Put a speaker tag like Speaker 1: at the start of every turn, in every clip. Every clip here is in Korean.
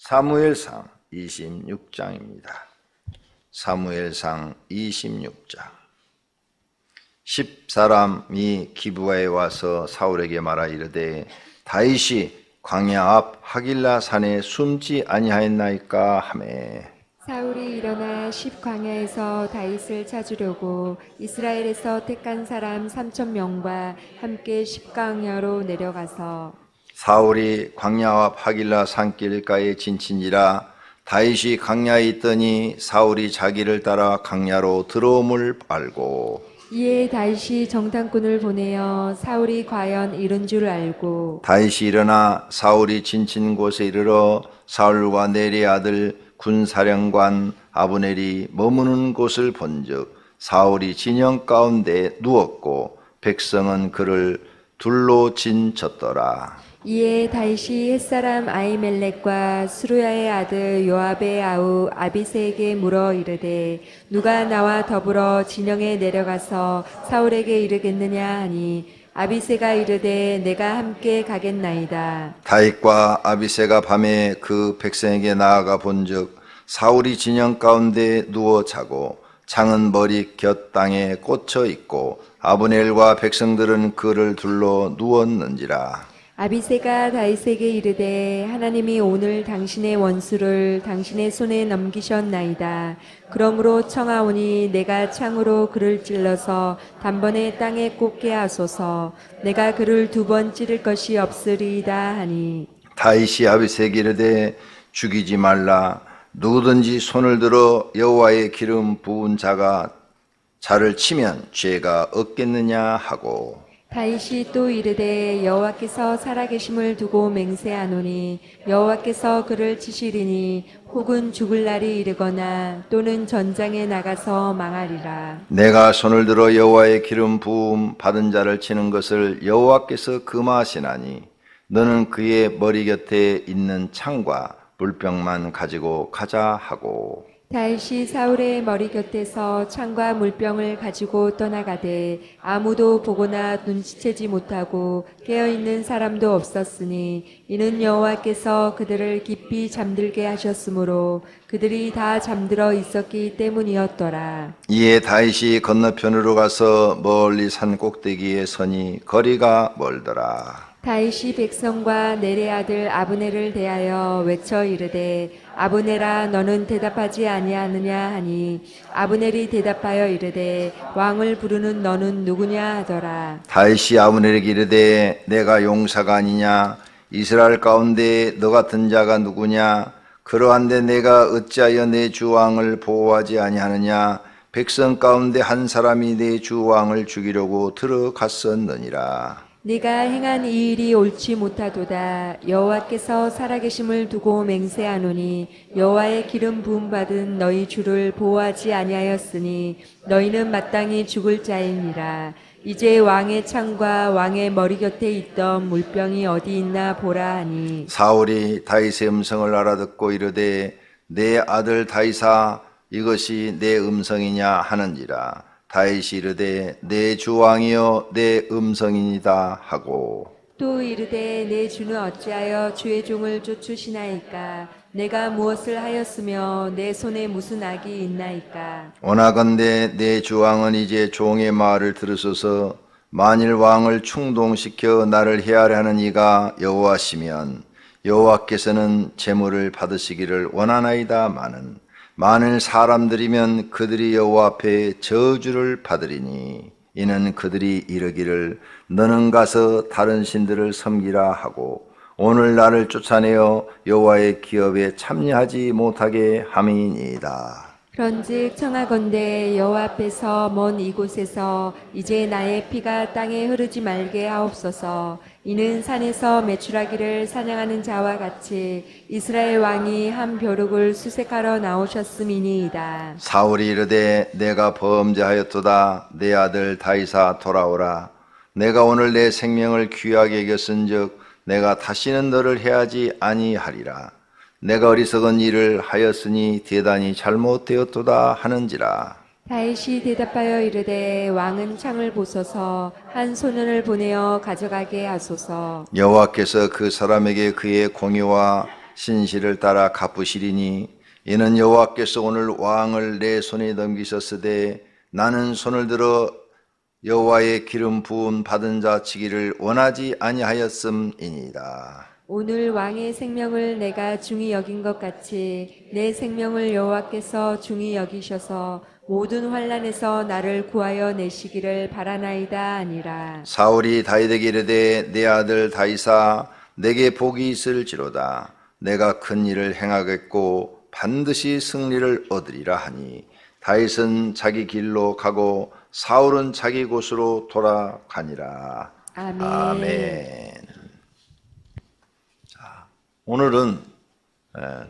Speaker 1: 사무엘상 26장입니다. 사무엘상 26장. 10사람이 기브아에 와서 사울에게 말하 이르되 다윗이 광야 앞 하길라 산에 숨지 아니하였나이까 하매.
Speaker 2: 사울이 일어나 십광야에서 다윗을 찾으려고 이스라엘에서 택한 사람 3,000명과 함께 십광야로 내려가서
Speaker 1: 사울이 광야 앞 하길라 산길가에 진친지라 다윗이 광야에 있더니 사울이 자기를 따라 광야로 들어옴을 알고
Speaker 2: 이에 다윗이 정탐꾼을 보내어 사울이 과연 이른 줄 알고
Speaker 1: 다윗이 일어나 사울이 진친 곳에 이르러 사울과 네리의 아들 군사령관 아브넬이 머무는 곳을 본즉 사울이 진영 가운데 누웠고 백성은 그를 둘로 진쳤더라.
Speaker 2: 이에 다윗이 햇사람 아히멜렉과 스루야의 아들 요압의 아우 아비새에게 물어 이르되 누가 나와 더불어 진영에 내려가서 사울에게 이르겠느냐 하니 아비새가 이르되 내가 함께 가겠나이다.
Speaker 1: 다윗과 아비새가 밤에 그 백성에게 나아가 본즉 사울이 진영 가운데 누워 자고 창은 머리 곁 땅에 꽂혀 있고 아브넬과 백성들은 그를 둘러 누웠는지라.
Speaker 2: 아비새가 다윗에게 이르되 하나님이 오늘 당신의 원수를 당신의 손에 넘기셨나이다. 그러므로 청하오니 내가 창으로 그를 찔러서 단번에 땅에 꽂게 하소서. 내가 그를 2번 찌를 것이 없으리이다 하니
Speaker 1: 다윗이 아비새에게 이르되 죽이지 말라. 누구든지 손을 들어 여호와의 기름 부은 자가 자를 치면 죄가 없겠느냐 하고
Speaker 2: 다윗이 또 이르되 여호와께서 살아계심을 두고 맹세하노니 여호와께서 그를 치시리니 혹은 죽을 날이 이르거나 또는 전장에 나가서 망하리라.
Speaker 1: 내가 손을 들어 여호와의 기름 부음 받은 자를 치는 것을 여호와께서 금하시나니 너는 그의 머리 곁에 있는 창과 물병만 가지고 가자 하고
Speaker 2: 다윗이 사울의 머리 곁에서 창과 물병을 가지고 떠나가되 아무도 보거나 눈치채지 못하고 깨어있는 사람도 없었으니 이는 여호와께서 그들을 깊이 잠들게 하셨으므로 그들이 다 잠들어 있었기 때문이었더라.
Speaker 1: 이에 다윗이 건너편으로 가서 멀리 산 꼭대기에 서니 거리가 멀더라.
Speaker 2: 다윗이 백성과 넬의 아들 아브넬을 대하여 외쳐 이르되 아브넬아 너는 대답하지 아니하느냐 하니 아브넬이 대답하여 이르되 왕을 부르는 너는 누구냐 하더라.
Speaker 1: 다윗이 아브넬에게 이르되 내가 용사가 아니냐 이스라엘 가운데 너 같은 자가 누구냐 그러한데 내가 어찌하여 내 주 왕을 보호하지 아니하느냐 백성 가운데 한 사람이 내 주 왕을 죽이려고 들어갔었느니라.
Speaker 2: 네가 행한 이 일이 옳지 못하도다. 여호와께서 살아계심을 두고 맹세하노니 여호와의 기름 부음 받은 너희 주를 보호하지 아니하였으니 너희는 마땅히 죽을 자이니라. 이제 왕의 창과 왕의 머리 곁에 있던 물병이 어디 있나 보라 하니
Speaker 1: 사울이 다윗의 음성을 알아듣고 이르되 내 아들 다윗아 이것이 내 음성이냐 하는지라. 다윗이 이르되 내 주 왕이여 내 음성이니다 하고
Speaker 2: 또 이르되 내 주는 어찌하여 주의 종을 쫓으시나이까. 내가 무엇을 하였으며 내 손에 무슨 악이 있나이까.
Speaker 1: 원하건대 내 주 왕은 이제 종의 말을 들으소서. 만일 왕을 충동시켜 나를 해하려 하는 이가 여호와시면 여호와께서는 제물을 받으시기를 원하나이다마는 만일 사람들이면 그들이 여호와 앞에 저주를 받으리니 이는 그들이 이르기를 너는 가서 다른 신들을 섬기라 하고 오늘 나를 쫓아내어 여호와의 기업에 참여하지 못하게 함이니이다.
Speaker 2: 그런즉 청하건대 여호와 앞에서 먼 이곳에서 이제 나의 피가 땅에 흐르지 말게 하옵소서. 이는 산에서 메추라기를 사냥하는 자와 같이 이스라엘 왕이 한 벼룩을 수색하러 나오셨음이니이다.
Speaker 1: 사울이 이르되 내가 범죄하였도다. 내 아들 다윗아 돌아오라. 내가 오늘 내 생명을 귀하게 여겼은즉 내가 다시는 너를 해하지 아니하리라. 내가 어리석은 일을 하였으니 대단히 잘못되었도다 하는지라.
Speaker 2: 다윗이 대답하여 이르되 왕은 창을 보소서 한 소년을 보내어 가져가게 하소서.
Speaker 1: 여호와께서 그 사람에게 그의 공의와 신실을 따라 갚으시리니 이는 여호와께서 오늘 왕을 내 손에 넘기셨으되 나는 손을 들어 여호와의 기름 부음 받은 자 치기를 원하지 아니하였음이니이다.
Speaker 2: 오늘 왕의 생명을 내가 중히 여긴 것 같이 내 생명을 여호와께서 중히 여기셔서 모든 환난에서 나를 구하여 내시기를 바라나이다 아니라.
Speaker 1: 사울이 다윗에게 이르되 내 아들 다윗아 내게 복이 있을지로다. 내가 큰 일을 행하겠고 반드시 승리를 얻으리라 하니 다윗은 자기 길로 가고 사울은 자기 곳으로 돌아가니라.
Speaker 2: 아멘.
Speaker 1: 아멘. 자, 오늘은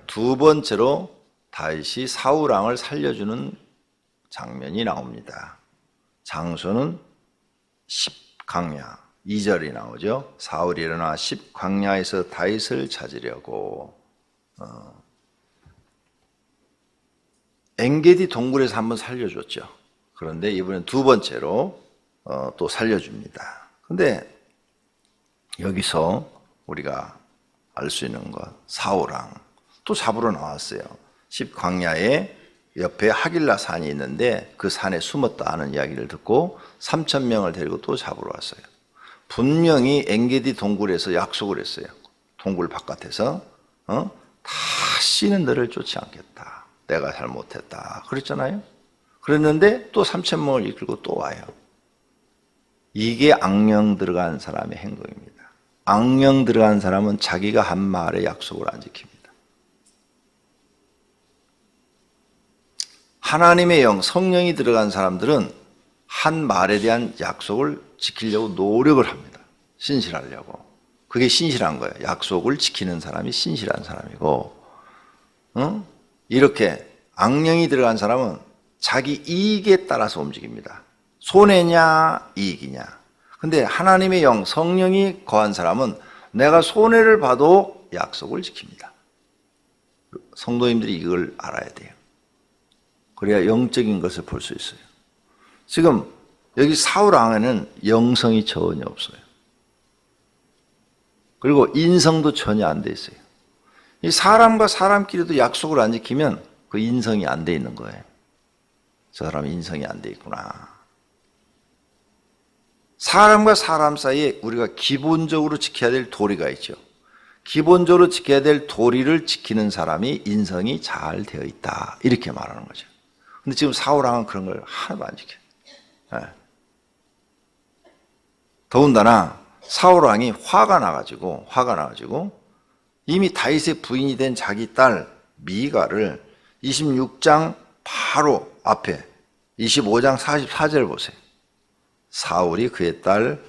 Speaker 1: 두 번째로 다윗이 사울 왕을 살려주는 장면이 나옵니다. 장소는 10광야 2절이 나오죠. 사울이 일어나 10광야에서 다윗을 찾으려고 엔게디 동굴에서 한번 살려줬죠. 그런데 이번엔 두 번째로 또 살려줍니다. 근데 여기서 우리가 알 수 있는 것, 사울왕 또 잡으러 나왔어요. 10광야에 옆에 하길라 산이 있는데 그 산에 숨었다 하는 이야기를 듣고 3,000명을 데리고 또 잡으러 왔어요. 분명히 엔게디 동굴에서 약속을 했어요. 동굴 바깥에서 다시는 너를 쫓지 않겠다. 내가 잘못했다. 그랬잖아요. 그랬는데 또 3,000명을 이끌고 또 와요. 이게 악령 들어간 사람의 행동입니다. 악령 들어간 사람은 자기가 한 말의 약속을 안 지킵니다. 하나님의 영, 성령이 들어간 사람들은 한 말에 대한 약속을 지키려고 노력을 합니다. 신실하려고. 그게 신실한 거예요. 약속을 지키는 사람이 신실한 사람이고, 이렇게 악령이 들어간 사람은 자기 이익에 따라서 움직입니다. 손해냐 이익이냐. 근데 하나님의 영, 성령이 거한 사람은 내가 손해를 봐도 약속을 지킵니다. 성도님들이 이걸 알아야 돼요. 그래야 영적인 것을 볼 수 있어요. 지금 여기 사울 왕에는 영성이 전혀 없어요. 그리고 인성도 전혀 안 돼 있어요. 이 사람과 사람끼리도 약속을 안 지키면 그 인성이 안 돼 있는 거예요. 저 사람 인성이 안 돼 있구나. 사람과 사람 사이에 우리가 기본적으로 지켜야 될 도리가 있죠. 기본적으로 지켜야 될 도리를 지키는 사람이 인성이 잘 되어 있다. 이렇게 말하는 거죠. 근데 지금 사울 왕은 그런 걸 하나도 안 지켜요. 네. 더군다나 사울 왕이 화가 나가지고 이미 다윗의 부인이 된 자기 딸 미가를 26장 바로 앞에 25장 44절 보세요. 사울이 그의 딸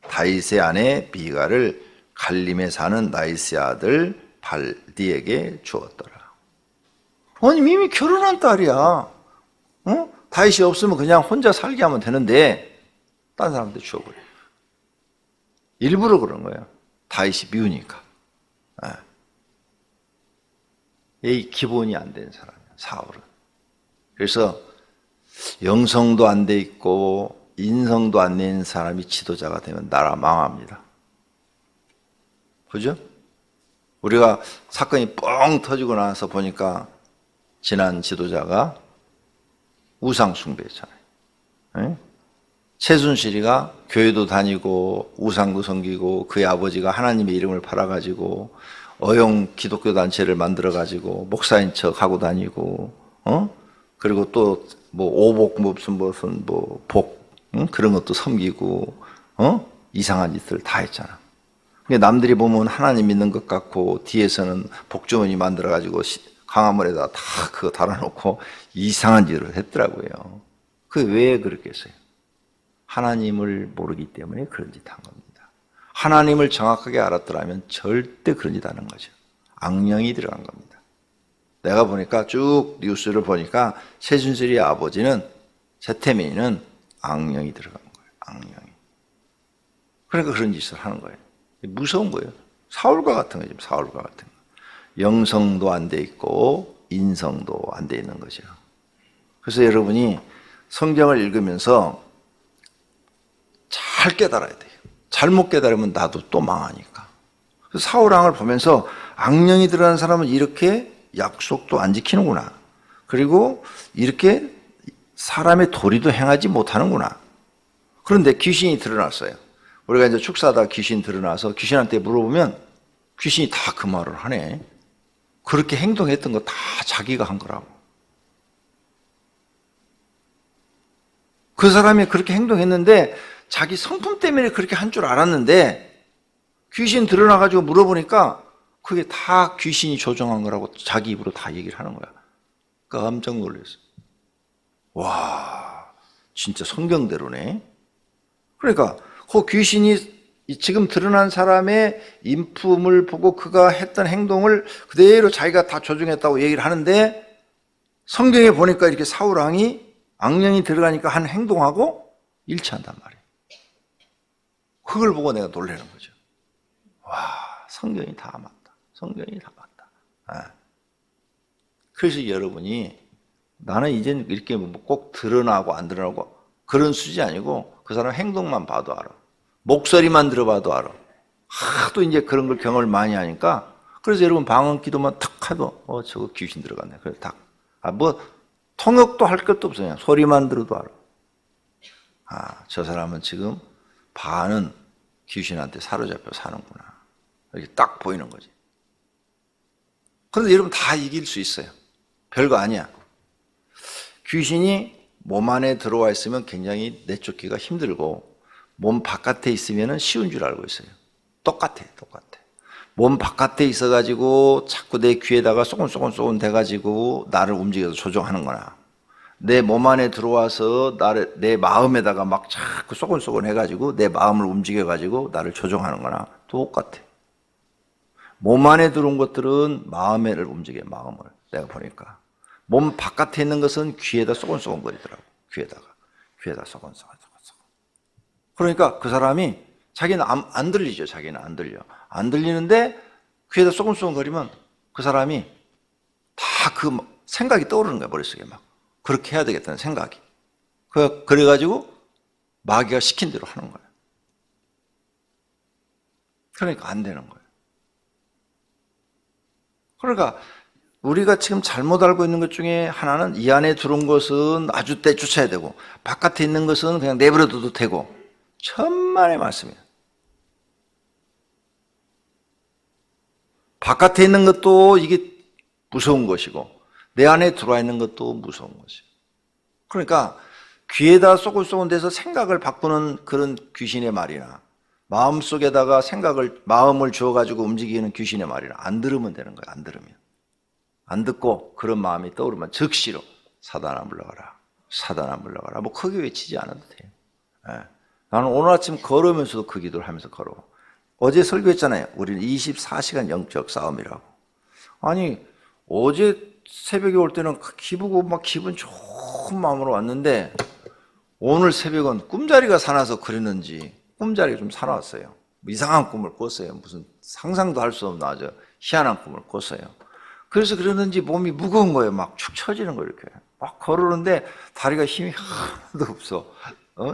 Speaker 1: 다윗의 아내 미가를 갈림에 사는 나이스의 아들 발디에게 주었더라. 아니 이미 결혼한 딸이야. 다윗이 없으면 그냥 혼자 살게 하면 되는데 딴 사람한테 주어버려. 일부러 그런 거예요. 다윗이 미우니까. 이 기본이 안 된 사람이야, 사울은. 그래서 영성도 안 돼 있고 인성도 안 된 사람이 지도자가 되면 나라 망합니다. 그죠? 우리가 사건이 뻥 터지고 나서 보니까 지난 지도자가 우상 숭배했잖아요. 최순실이가 교회도 다니고 우상도 섬기고 그의 아버지가 하나님의 이름을 팔아가지고 어용 기독교 단체를 만들어가지고 목사인 척 하고 다니고, 그리고 또 뭐 오복 무슨 뭐 복 그런 것도 섬기고, 이상한 짓을 다 했잖아. 근데 남들이 보면 하나님 믿는 것 같고 뒤에서는 복주머니 만들어가지고 강화문에다 다 그거 달아놓고 이상한 짓을 했더라고요. 그 왜 그랬겠어요? 하나님을 모르기 때문에 그런 짓 한 겁니다. 하나님을 정확하게 알았더라면 절대 그런 짓 하는 거죠. 악령이 들어간 겁니다. 내가 보니까 쭉 뉴스를 보니까 최순실의 아버지는 최태민이는 악령이 들어간 거예요. 악령이. 그러니까 그런 짓을 하는 거예요. 무서운 거예요. 사울과 같은 거죠. 사울과 같은 거. 영성도 안 돼 있고 인성도 안 돼 있는 거죠. 그래서 여러분이 성경을 읽으면서 잘 깨달아야 돼요. 잘못 깨달으면 나도 또 망하니까. 사울 왕을 보면서 악령이 들어간 사람은 이렇게 약속도 안 지키는구나. 그리고 이렇게 사람의 도리도 행하지 못하는구나. 그런데 귀신이 드러났어요. 우리가 이제 축사하다가 귀신 드러나서 귀신한테 물어보면 귀신이 다 그 말을 하네. 그렇게 행동했던 거 다 자기가 한 거라고. 그 사람이 그렇게 행동했는데 자기 성품 때문에 그렇게 한 줄 알았는데 귀신 드러나가지고 물어보니까 그게 다 귀신이 조종한 거라고 자기 입으로 다 얘기를 하는 거야. 깜짝 놀랐어. 와, 진짜 성경대로네. 그러니까 그 귀신이 지금 드러난 사람의 인품을 보고 그가 했던 행동을 그대로 자기가 다 조종했다고 얘기를 하는데 성경에 보니까 이렇게 사울 왕이 악령이 들어가니까 한 행동하고 일치한단 말이에요. 그걸 보고 내가 놀라는 거죠. 와, 성경이 다 맞다. 성경이 다 맞다. 그래서 여러분이 나는 이젠 이렇게 꼭 드러나고 안 드러나고 그런 수준이 아니고 그 사람 행동만 봐도 알아. 목소리만 들어봐도 알아. 하도 이제 그런 걸 경험을 많이 하니까 그래서 여러분 방언 기도만 탁 해도 저거 귀신 들어갔네. 그래서 탁. 통역도 할 것도 없어요. 그냥 소리만 들어도 알아. 저 사람은 지금 반은 귀신한테 사로잡혀 사는구나. 이렇게 딱 보이는 거지. 그런데 여러분 다 이길 수 있어요. 별거 아니야. 귀신이 몸 안에 들어와 있으면 굉장히 내쫓기가 힘들고 몸 바깥에 있으면 쉬운 줄 알고 있어요. 똑같아. 몸 바깥에 있어가지고 자꾸 내 귀에다가 쏘곤쏘곤 대가지고 나를 움직여서 조종하는 거나 내 몸 안에 들어와서 내 마음에다가 막 자꾸 쏘곤쏘곤 해가지고 내 마음을 움직여가지고 나를 조종하는 거나 똑같아. 몸 안에 들어온 것들은 마음을 움직여, 마음을. 내가 보니까. 몸 바깥에 있는 것은 귀에다 쏘곤쏘곤 거리더라고. 귀에다 쏘곤쏘곤. 그러니까 그 사람이 자기는 안 들리죠. 자기는 안 들려. 안 들리는데 귀에다 쏘곤쏘곤 거리면 그 사람이 다 그 생각이 떠오르는 거야. 머릿속에 막. 그렇게 해야 되겠다는 생각이. 그래가지고 마귀가 시킨 대로 하는 거야. 그러니까 안 되는 거예요. 그러니까 우리가 지금 잘못 알고 있는 것 중에 하나는 이 안에 들어온 것은 아주 떼쫓아야 되고 바깥에 있는 것은 그냥 내버려둬도 되고 천만의 말씀이에요. 바깥에 있는 것도 이게 무서운 것이고 내 안에 들어와 있는 것도 무서운 것이에요. 그러니까 귀에다 쏘곤쏘곤 대서 생각을 바꾸는 그런 귀신의 말이나 마음속에다가 마음을 주어가지고 움직이는 귀신의 말이나 안 들으면 되는 거예요. 안 들으면. 안 듣고 그런 마음이 떠오르면 즉시로 사단아 물러가라. 사단아 물러가라. 뭐 크게 외치지 않아도 돼요. 나는 오늘 아침 걸으면서도 그 기도를 하면서 걸어. 어제 설교했잖아요. 우리는 24시간 영적 싸움이라고. 아니 어제 새벽에 올 때는 기쁘고 막 기분 좋은 마음으로 왔는데 오늘 새벽은 꿈자리가 사나서 그랬는지 꿈자리가 좀 사나웠어요. 이상한 꿈을 꿨어요. 무슨 상상도 할 수 없는 아주 희한한 꿈을 꿨어요. 그래서 그러는지 몸이 무거운 거예요. 막 축 처지는 거예요. 이렇게 막 걸어오는데 다리가 힘이 하나도 없어.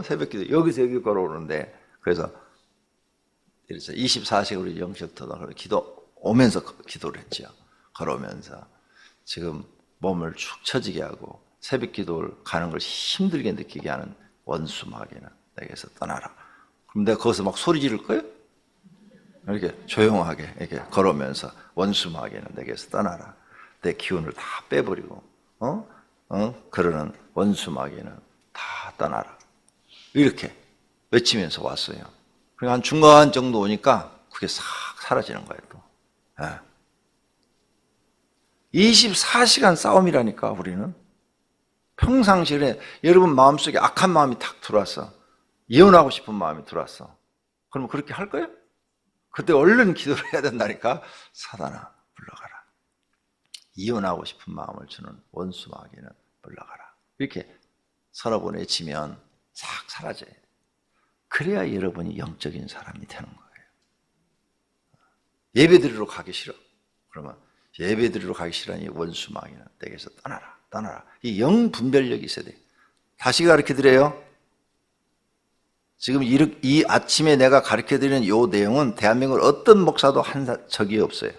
Speaker 1: 새벽기도 여기서 여기 걸어오는데 그래서 24시간 우리 영적터다 기도 오면서 기도를 했죠. 걸어오면서 지금 몸을 축 처지게 하고 새벽기도를 가는 걸 힘들게 느끼게 하는 원수 마귀는 내게서 떠나라. 그럼 내가 거기서 막 소리 지를 거예요? 이렇게 조용하게 이렇게 걸어오면서 원수 마귀는 내게서 떠나라. 내 기운을 다 빼버리고 그러는 원수 마귀는 다 떠나라. 이렇게 외치면서 왔어요. 그리고 한 중간 정도 오니까 그게 싹 사라지는 거예요. 또. 24시간 싸움이라니까 우리는. 평상시에 여러분 마음속에 악한 마음이 탁 들어왔어. 이혼하고 싶은 마음이 들어왔어. 그러면 그렇게 할 거예요? 그때 얼른 기도를 해야 된다니까. 사단아 물러가라. 이혼하고 싶은 마음을 주는 원수 마귀는 물러가라. 이렇게 서너 번 외치면 싹 사라져요. 그래야 여러분이 영적인 사람이 되는 거예요. 예배드리러 가기 싫어. 그러면 예배드리러 가기 싫으니 원수 마귀는 내게서 떠나라. 이 영 분별력이 있어야 돼. 다시 가르쳐 드려요. 지금 이 아침에 내가 가르쳐드리는 이 내용은 대한민국 어떤 목사도 한 적이 없어요.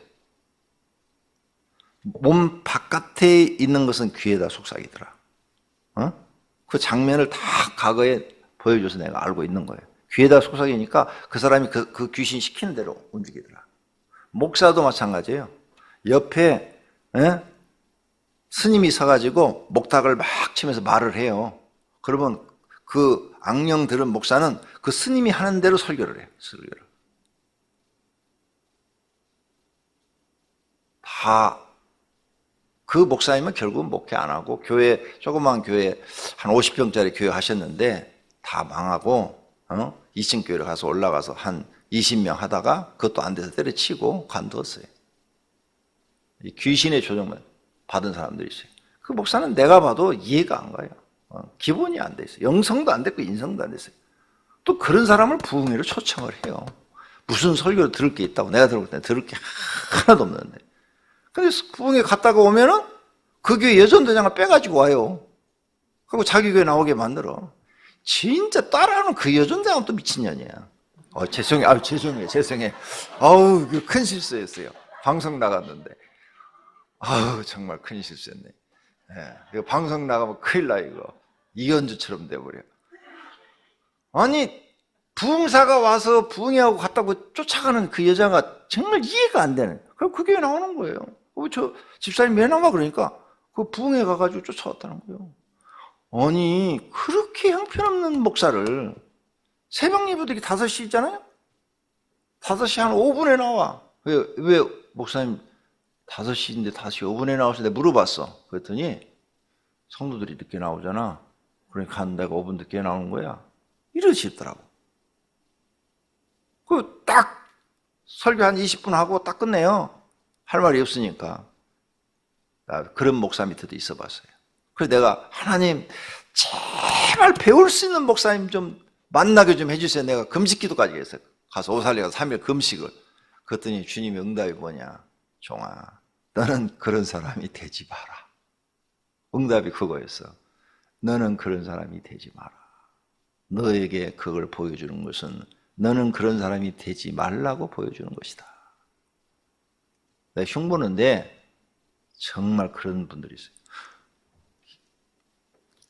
Speaker 1: 몸 바깥에 있는 것은 귀에다 속삭이더라. 그 장면을 다 과거에 보여줘서 내가 알고 있는 거예요. 귀에다 속삭이니까 그 사람이 그 귀신 시키는 대로 움직이더라. 목사도 마찬가지예요. 옆에 스님이 서가지고 목탁을 막 치면서 말을 해요. 그러면 그 악령 들은 목사는 그 스님이 하는 대로 설교를 해요. 설교를. 다 그 목사님은 결국은 목회 안 하고 교회, 조그만 교회 한 50평짜리 교회 하셨는데 다 망하고 2층 교회를 가서 올라가서 한 20명 하다가 그것도 안 돼서 때려치고 관두었어요. 귀신의 조정만 받은 사람들이 있어요. 그 목사는 내가 봐도 이해가 안 가요. 기본이 안 돼 있어요. 영성도 안 됐고 인성도 안 됐어요. 또 그런 사람을 부흥회로 초청을 해요. 무슨 설교를 들을 게 있다고. 내가 들을 때 들을 게 하나도 없는데. 근데 부흥회 갔다가 오면은 그 교회 여전대장을 빼가지고 와요. 그리고 자기 교회 나오게 만들어. 진짜 따라하는 그 여전대장은 또 미친년이야. 죄송해. 아우, 큰 실수였어요. 방송 나갔는데. 아우, 정말 큰 실수였네. 이거 방송 나가면 큰일 나, 이거. 이현주처럼 돼버려. 아니, 부흥사가 와서 부흥회하고 갔다고 쫓아가는 그 여자가 정말 이해가 안 되는. 그럼 그 교회 나오는 거예요. 저 집사님 왜 나와? 그러니까 그 부흥회 가가지고 쫓아왔다는 거예요. 아니, 그렇게 형편없는 목사를 새벽 예배도 5시잖아요? 5시 한 5분에 나와. 왜 목사님 5시인데 5시 5분에 나와서 내가 물어봤어. 그랬더니 성도들이 늦게 나오잖아. 그러니까 내가 5분 늦게 나오는 거야. 이러시더라고. 딱 설교 한 20분 하고 딱 끝내요. 할 말이 없으니까. 그런 목사 밑에도 있어 봤어요. 그래서 내가 하나님 제발 배울 수 있는 목사님 좀 만나게 좀 해주세요. 내가 금식 기도까지 했어요. 가서 오살리 가서 3일 금식을. 그랬더니 주님이 응답이 뭐냐. 종아, 너는 그런 사람이 되지 마라. 응답이 그거였어. 너는 그런 사람이 되지 마라. 너에게 그걸 보여주는 것은 너는 그런 사람이 되지 말라고 보여주는 것이다. 내가 흉보는데 정말 그런 분들이 있어요.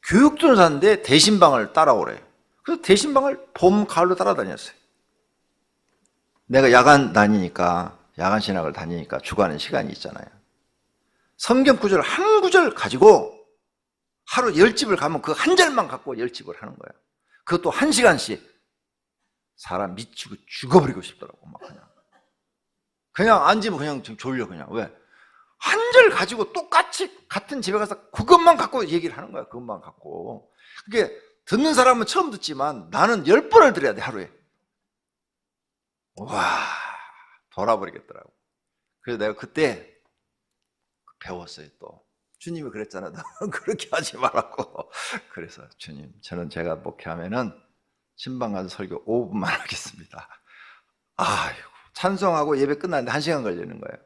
Speaker 1: 교육전사인데 대신방을 따라오래요. 그래서 대신방을 봄, 가을로 따라다녔어요. 내가 야간 신학을 다니니까 주간에 시간이 있잖아요. 성경 구절 한 구절 가지고 하루 10집을 가면 그 한 절만 갖고 10집을 하는 거예요. 그것도 1시간씩. 사람 미치고 죽어버리고 싶더라고. 막 그냥 앉으면 그냥 졸려. 그냥 왜? 한 절 가지고 똑같이 같은 집에 가서 그것만 갖고 얘기를 하는 거야. 그것만 갖고. 그게 듣는 사람은 처음 듣지만 나는 10번을 들어야 돼, 하루에. 와, 돌아버리겠더라고. 그래서 내가 그때 배웠어요. 또 주님이 그랬잖아. 너는 그렇게 하지 말라고. 그래서 주님, 저는 제가 목회하면은 신방 가서 설교 5분만 하겠습니다. 아이고, 찬송하고 예배 끝났는데 1시간 걸리는 거예요.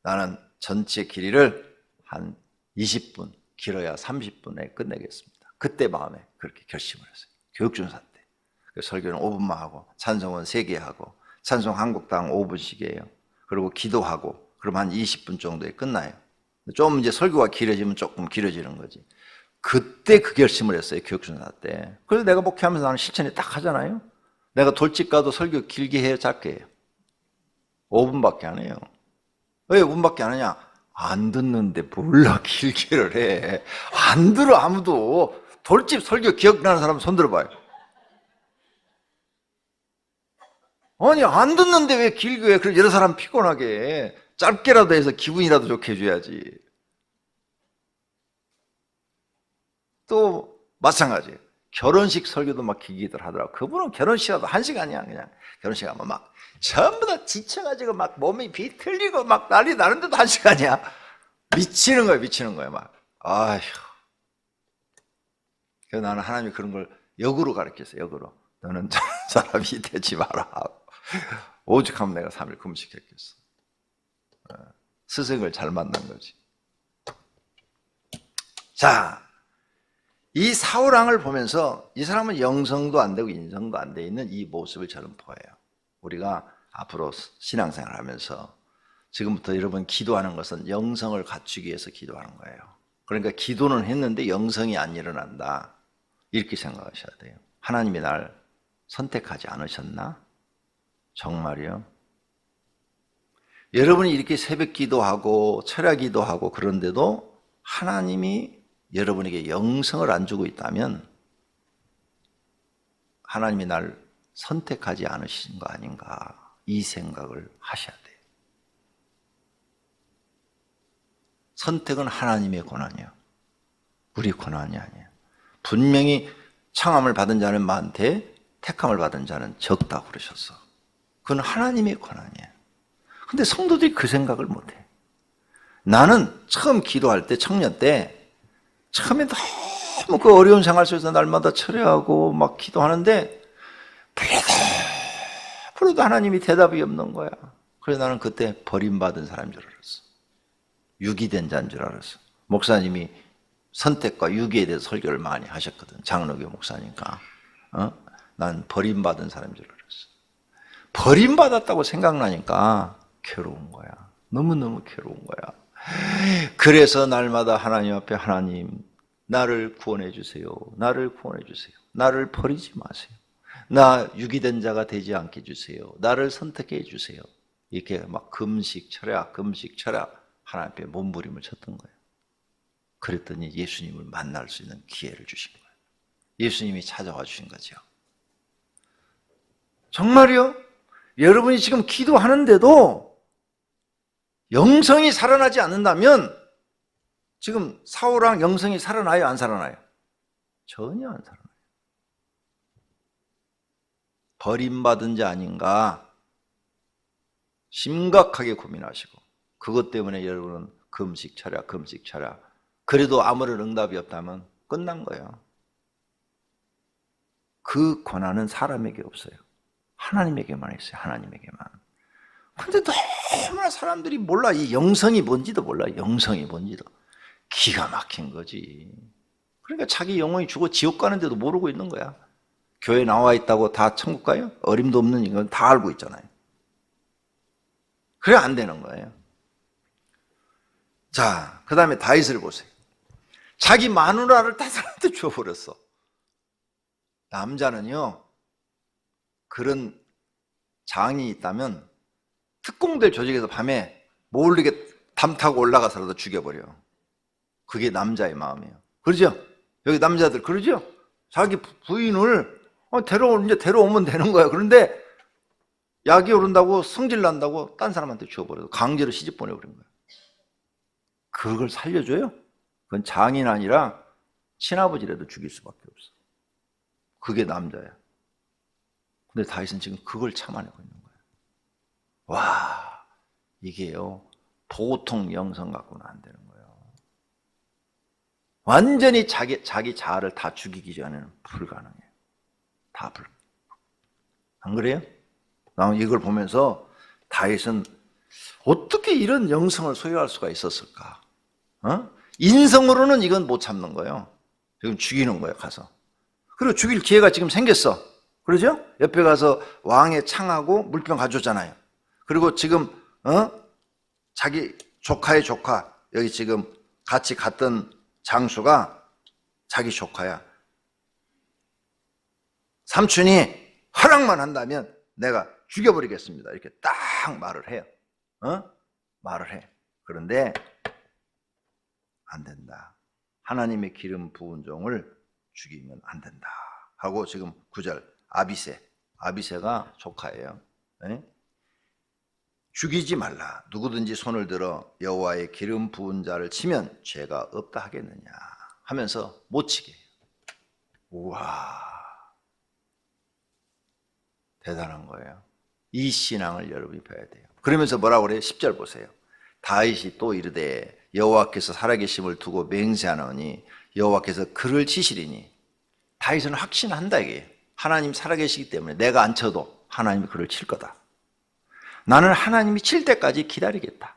Speaker 1: 나는 전체 길이를 한 20분, 길어야 30분에 끝내겠습니다. 그때 마음에 그렇게 결심을 했어요. 교육전사 때. 설교는 5분만 하고 찬송은 3개 하고 찬송 한 곡당 5분씩이에요. 그리고 기도하고 그럼 한 20분 정도에 끝나요. 좀 이제 설교가 길어지면 조금 길어지는 거지. 그때 그 결심을 했어요. 교육전사 때. 그래서 내가 목회하면서 나는 실천에 딱 하잖아요. 내가 돌집 가도 설교 길게 해요, 짧게 해요? 5분밖에 안 해요. 왜 5분밖에 안 하냐? 안 듣는데 몰라 길게를 해. 안 들어 아무도. 돌집 설교 기억나는 사람 손 들어봐요. 아니 안 듣는데 왜 길게 해? 그럼 여러 사람 피곤하게 해. 짧게라도 해서 기분이라도 좋게 해줘야지. 또 마찬가지예요. 결혼식 설교도 막 기기들 하더라고. 그분은 결혼식이라도 1시간이야 그냥. 결혼식 하면 막 전부 다 지쳐가지고 막 몸이 비틀리고 막 난리 나는데도 1시간이야. 미치는 거야 막. 아휴. 그래서 나는 하나님이 그런 걸 역으로 가르쳤어요. 역으로. 너는 사람이 되지 마라. 오죽하면 내가 3일 금식했겠어. 스승을 잘 만난 거지. 자, 이 사울 왕을 보면서 이 사람은 영성도 안 되고 인성도 안 돼 있는 이 모습을 저는 보여요. 우리가 앞으로 신앙생활 하면서 지금부터 여러분 기도하는 것은 영성을 갖추기 위해서 기도하는 거예요. 그러니까 기도는 했는데 영성이 안 일어난다. 이렇게 생각하셔야 돼요. 하나님이 날 선택하지 않으셨나? 정말이요? 여러분이 이렇게 새벽 기도하고 철야 기도하고 그런데도 하나님이 여러분에게 영성을 안 주고 있다면 하나님이 날 선택하지 않으신 거 아닌가, 이 생각을 하셔야 돼요. 선택은 하나님의 권한이에요. 우리 권한이 아니에요. 분명히 청함을 받은 자는 많되 택함을 받은 자는 적다고 그러셨어. 그건 하나님의 권한이에요. 근데 성도들이 그 생각을 못해. 나는 처음 기도할 때, 청년 때 처음에 너무 그 어려운 생활 속에서 날마다 철회하고 막 기도하는데 그래도 하나님이 대답이 없는 거야. 그래서 나는 그때 버림받은 사람인 줄 알았어. 유기된 자인 줄 알았어. 목사님이 선택과 유기에 대해서 설교를 많이 하셨거든. 장로교 목사니까. 난 버림받은 사람인 줄 알았어. 버림받았다고 생각나니까 괴로운 거야. 너무너무 괴로운 거야. 그래서 날마다 하나님 앞에 하나님, 나를 구원해 주세요. 나를 구원해 주세요. 나를 버리지 마세요. 나 유기된 자가 되지 않게 해주세요. 나를 선택해 주세요. 이렇게 막 금식 철야 하나님 앞에 몸부림을 쳤던 거예요. 그랬더니 예수님을 만날 수 있는 기회를 주신 거예요. 예수님이 찾아와 주신 거죠. 정말요? 여러분이 지금 기도하는데도 영성이 살아나지 않는다면 지금 사울왕 영성이 살아나요? 안 살아나요? 전혀 안 살아나요. 버림받은 자 아닌가 심각하게 고민하시고, 그것 때문에 여러분은 금식 철야 그래도 아무런 응답이 없다면 끝난 거예요. 그 권한은 사람에게 없어요. 하나님에게만 있어요. 하나님에게만. 근데 너무나 사람들이 몰라. 이 영성이 뭔지도 몰라. 영성이 뭔지도. 기가 막힌 거지. 그러니까 자기 영혼이 죽어 지옥 가는데도 모르고 있는 거야. 교회 나와 있다고 다 천국 가요? 어림도 없는 이건 다 알고 있잖아요. 그래 안 되는 거예요. 자, 그 다음에 다윗을 보세요. 자기 마누라를 딴 사람한테 줘버렸어. 남자는요, 그런 장이 있다면 특공대 조직에서 밤에 몰리게 담 타고 올라가서라도 죽여버려. 그게 남자의 마음이에요. 그러죠? 여기 남자들 그러죠? 자기 부인을 이제 데려오면 되는 거야. 그런데 약이 오른다고 성질 난다고 딴 사람한테 주어버려서 강제로 시집 보내버린 거야. 그걸 살려줘요? 그건 장인 아니라 친아버지라도 죽일 수밖에 없어. 그게 남자야. 근데 다윗은 지금 그걸 참아내고 있는 거야. 와, 이게요, 보통 영성 갖고는 안 되는 거예요. 완전히 자기 자아를 다 죽이기 전에는 불가능해요. 다 불가능해요. 안 그래요? 나는 이걸 보면서 다윗은 어떻게 이런 영성을 소유할 수가 있었을까? 인성으로는 이건 못 참는 거예요. 지금 죽이는 거예요, 가서. 그리고 죽일 기회가 지금 생겼어. 그러죠? 옆에 가서 왕의 창하고 물병 가져오잖아요. 그리고 지금 자기 조카의 조카, 여기 지금 같이 갔던 장수가 자기 조카야. 삼촌이 허락만 한다면 내가 죽여버리겠습니다. 이렇게 딱 말을 해요. 말을 해. 그런데 안 된다. 하나님의 기름 부은 종을 죽이면 안 된다. 하고 지금 9절 아비새가 조카예요. 네? 죽이지 말라. 누구든지 손을 들어 여호와의 기름 부은 자를 치면 죄가 없다 하겠느냐 하면서 못 치게 해요. 우와, 대단한 거예요. 이 신앙을 여러분이 배워야 돼요. 그러면서 뭐라고 그래요? 10절 보세요. 다윗이 또 이르되 여호와께서 살아계심을 두고 맹세하노니 여호와께서 그를 치시리니. 다윗은 확신한다 이게. 하나님 살아계시기 때문에 내가 안 쳐도 하나님이 그를 칠 거다. 나는 하나님이 칠 때까지 기다리겠다.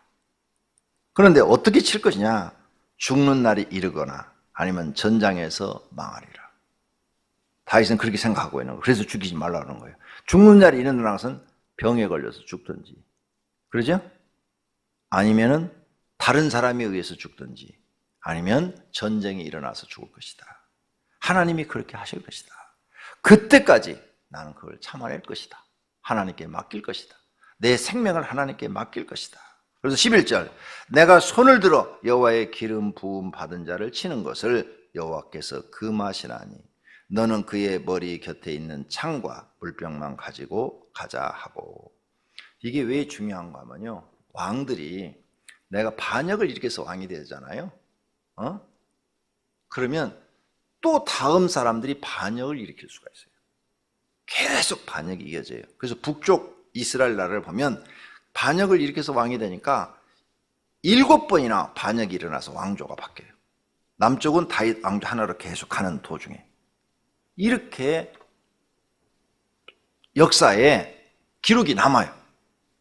Speaker 1: 그런데 어떻게 칠 것이냐? 죽는 날이 이르거나 아니면 전장에서 망하리라. 다윗은 그렇게 생각하고 있는 거예요. 그래서 죽이지 말라는 거예요. 죽는 날이 일어나는 것은 병에 걸려서 죽든지, 그러죠? 아니면은 다른 사람에 의해서 죽든지, 아니면 전쟁이 일어나서 죽을 것이다. 하나님이 그렇게 하실 것이다. 그때까지 나는 그걸 참아낼 것이다. 하나님께 맡길 것이다. 내 생명을 하나님께 맡길 것이다. 그래서 11절, 내가 손을 들어 여호와의 기름 부음 받은 자를 치는 것을 여호와께서 금하시나니 너는 그의 머리 곁에 있는 창과 물병만 가지고 가자 하고. 이게 왜 중요한가 하면요, 왕들이 내가 반역을 일으켜서 왕이 되잖아요. 그러면 또 다음 사람들이 반역을 일으킬 수가 있어요. 계속 반역이 이어져요. 그래서 북쪽 이스라엘 나라를 보면 반역을 일으켜서 왕이 되니까 7번이나 반역이 일어나서 왕조가 바뀌어요. 남쪽은 다윗 왕조 하나로 계속 가는 도중에. 이렇게 역사에 기록이 남아요.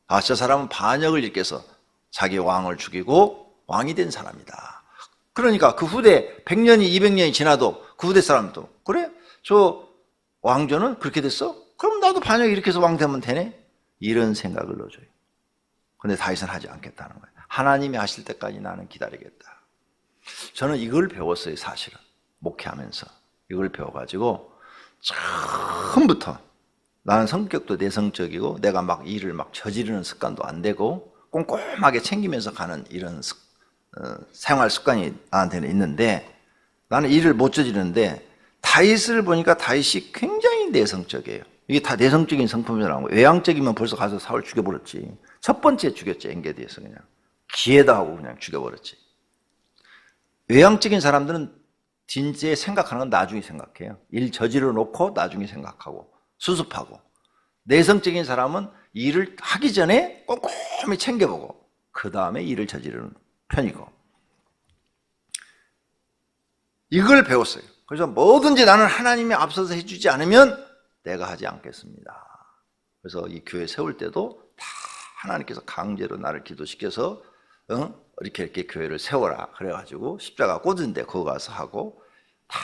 Speaker 1: 아, 저 사람은 반역을 일으켜서 자기 왕을 죽이고 왕이 된 사람이다. 그러니까 그 후대 100년이 200년이 지나도 그 후대 사람도, 그래? 저 왕조는 그렇게 됐어? 그럼 나도 반역 일으켜서 왕 되면 되네? 이런 생각을 넣어줘요. 근데 다윗은 하지 않겠다는 거예요. 하나님이 하실 때까지 나는 기다리겠다. 저는 이걸 배웠어요, 사실은. 목회하면서. 이걸 배워가지고 처음부터 나는 성격도 내성적이고 내가 막 일을 막 저지르는 습관도 안 되고 꼼꼼하게 챙기면서 가는 이런 생활 습관이 나한테는 있는데, 나는 일을 못 저지르는데 다윗을 보니까 다윗이 굉장히 내성적이에요. 이게 다 내성적인 성품이 나온 거예요. 외향적이면 벌써 가서 사울 죽여버렸지. 첫 번째 죽였지, 엔게디에서. 그냥 기회다 하고 그냥 죽여버렸지. 외향적인 사람들은 진짜 생각하는 건 나중에 생각해요. 일 저지르 놓고 나중에 생각하고 수습하고. 내성적인 사람은 일을 하기 전에 꼼꼼히 챙겨보고 그 다음에 일을 저지르는 편이고. 이걸 배웠어요. 그래서 뭐든지 나는 하나님이 앞서서 해주지 않으면 내가 하지 않겠습니다. 그래서 이 교회 세울 때도 다 하나님께서 강제로 나를 기도시켜서 이렇게 교회를 세워라 그래가지고 십자가 꽂은데 거기 가서 하고, 다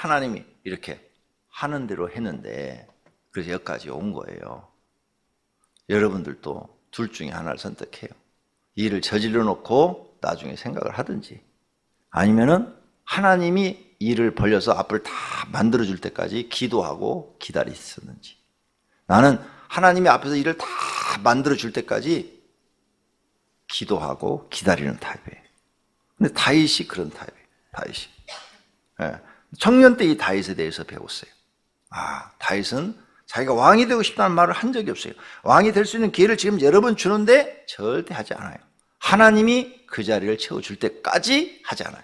Speaker 1: 하나님이 이렇게 하는 대로 했는데, 그래서 여기까지 온 거예요. 여러분들도 둘 중에 하나를 선택해요. 일을 저질러 놓고 나중에 생각을 하든지, 아니면은 하나님이 일을 벌려서 앞을 다 만들어줄 때까지 기도하고 기다리셨는지. 나는 하나님이 앞에서 일을 다 만들어줄 때까지 기도하고 기다리는 타입이에요. 근데 다윗이 그런 타입이에요. 다윗이. 예. 청년 때 이 다윗에 대해서 배웠어요. 아, 다윗은 자기가 왕이 되고 싶다는 말을 한 적이 없어요. 왕이 될 수 있는 기회를 지금 여러 번 주는데 절대 하지 않아요. 하나님이 그 자리를 채워줄 때까지 하지 않아요.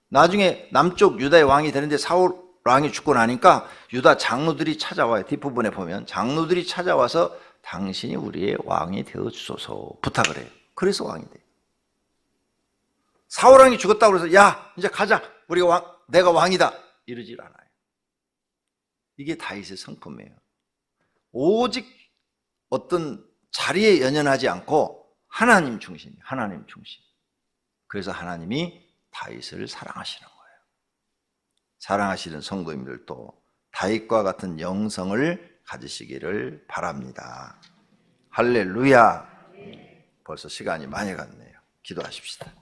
Speaker 1: 나중에 남쪽 유다의 왕이 되는데 사울 왕이 죽고 나니까 유다 장로들이 찾아와요. 뒷부분에 보면 장로들이 찾아와서 당신이 우리의 왕이 되어주소서 부탁을 해요. 그래서 왕이 돼요. 사울 왕이 죽었다고 해서 야 이제 가자, 내가 왕이다 이러질 않아요. 이게 다윗의 성품이에요. 오직 어떤 자리에 연연하지 않고 하나님 중심이에요. 하나님 중심. 그래서 하나님이 다윗을 사랑하시는 거예요. 사랑하시는 성도님들도 다윗과 같은 영성을 가지시기를 바랍니다. 할렐루야. 벌써 시간이 많이 갔네요. 기도하십시다.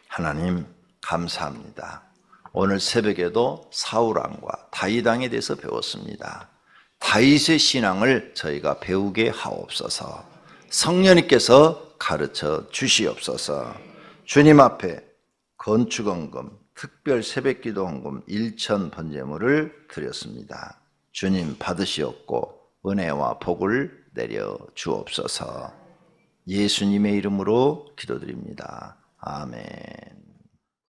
Speaker 1: 하나님 감사합니다. 오늘 새벽에도 사울왕과 다윗왕에 대해서 배웠습니다. 다윗의 신앙을 저희가 배우게 하옵소서. 성령님께서 가르쳐 주시옵소서. 주님 앞에 건축헌금, 특별 새벽기도 헌금 1천 번제물을 드렸습니다. 주님 받으시옵고 은혜와 복을 내려 주옵소서. 예수님의 이름으로 기도드립니다. 아멘.